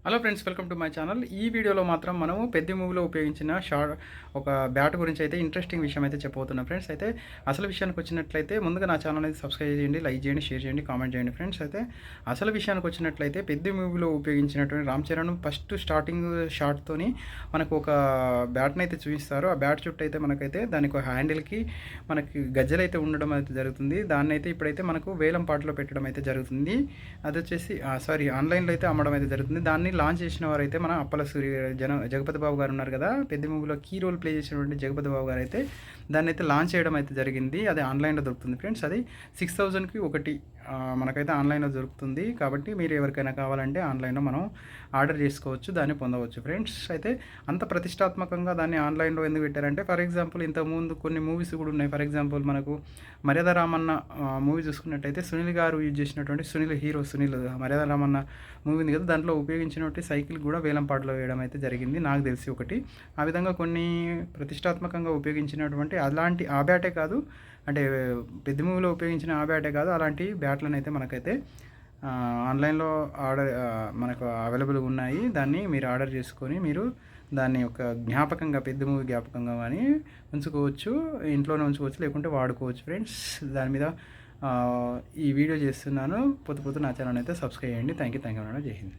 Hello friends, welcome to my channel. ఈ వీడియోలో మాత్రం మనము పెద్ద మూవీలో ఉపయోగించిన ఒక బ్యాట్ గురించి అయితే ఇంట్రెస్టింగ్ విషయం అయితే చెప్పబోతున్నాం ఫ్రెండ్స్. అయితే అసలు విషయానికి వచ్చినట్లయితే ముందుగా నా ఛానల్ అయితే సబ్స్క్రైబ్ చేయండి, లైక్ చేయండి, షేర్ చేయండి, కామెంట్ చేయండి ఫ్రెండ్స్. అయితే అసలు విషయానికి వచ్చినట్లయితే పెద్ద మూవీలో ఉపయోగించినటువంటి రామ్ చరణ్ ఫస్ట్ స్టార్టింగ్ షాట్తోని మనకు ఒక బ్యాట్ని అయితే చూపిస్తారు. ఆ బ్యాట్ చుట్టూ అయితే మనకైతే దానికి ఒక హ్యాండిల్కి మనకి గజ్జలు అయితే ఉండడం అయితే జరుగుతుంది. దాన్ని అయితే ఇప్పుడైతే మనకు వేలం పాటలో పెట్టడం అయితే జరుగుతుంది. అది వచ్చేసి ఆన్లైన్లో అయితే అమ్మడం అయితే జరుగుతుంది. దాన్ని లాంచ్ చేసిన వారైతే మన అప్పల సూర్య జగపతి బాబు గారు ఉన్నారు కదా, పెద్ద మూవీలో కీ రోల్ ప్లే చేసినటువంటి జగపతి బాబు గారు అయితే దాన్ని అయితే లాంచ్ చేయడం అయితే జరిగింది. అది ఆన్లైన్లో దొరుకుతుంది ఫ్రెండ్స్. అది 6,000కి ఒకటి మనకైతే ఆన్లైన్లో దొరుకుతుంది. కాబట్టి మీరు ఎవరికైనా కావాలంటే ఆన్లైన్లో మనం ఆర్డర్ చేసుకోవచ్చు, దాన్ని పొందవచ్చు ఫ్రెండ్స్. అయితే అంత ప్రతిష్టాత్మకంగా దాన్ని ఆన్లైన్లో ఎందుకు పెట్టారంటే, ఫర్ ఎగ్జాంపుల్ ఇంతకుముందు కొన్ని మూవీస్ కూడా ఉన్నాయి. ఫర్ ఎగ్జాంపుల్ మనకు మర్యాద రామన్న మూవీ చూసుకున్నట్టయితే సునీల్ గారు యూజ్ చేసినటువంటి సునీల్ మర్యాద రామన్న మూవీ ఉంది కదా, దాంట్లో ఉపయోగించినటువంటి సైకిల్ కూడా వేలంపాటలో వేయడం అయితే జరిగింది నాకు తెలిసి ఒకటి. ఆ విధంగా కొన్ని ప్రతిష్టాత్మకంగా ఉపయోగించినటువంటి అలాంటి ఆ బ్యాటే కాదు, అంటే పెద్ద మూవీలో ఉపయోగించిన ఆ బ్యాటే కాదు, అలాంటి బ్యాట్లను అయితే మనకైతే ఆన్లైన్లో మనకు అవైలబుల్గా ఉన్నాయి. దాన్ని మీరు ఆర్డర్ చేసుకొని మీరు దాన్ని ఒక జ్ఞాపకంగా, పెద్ద మూవీ జ్ఞాపకంగా కానీ ఉంచుకోవచ్చు, ఇంట్లోనే ఉంచుకోవచ్చు, లేకుంటే వాడుకోవచ్చు ఫ్రెండ్స్. దాని మీద ఈ వీడియో చేస్తున్నాను. పొద్దు నా ఛానల్ అయితే సబ్స్క్రైబ్ చేయండి. Thank you madam. జై హింద్.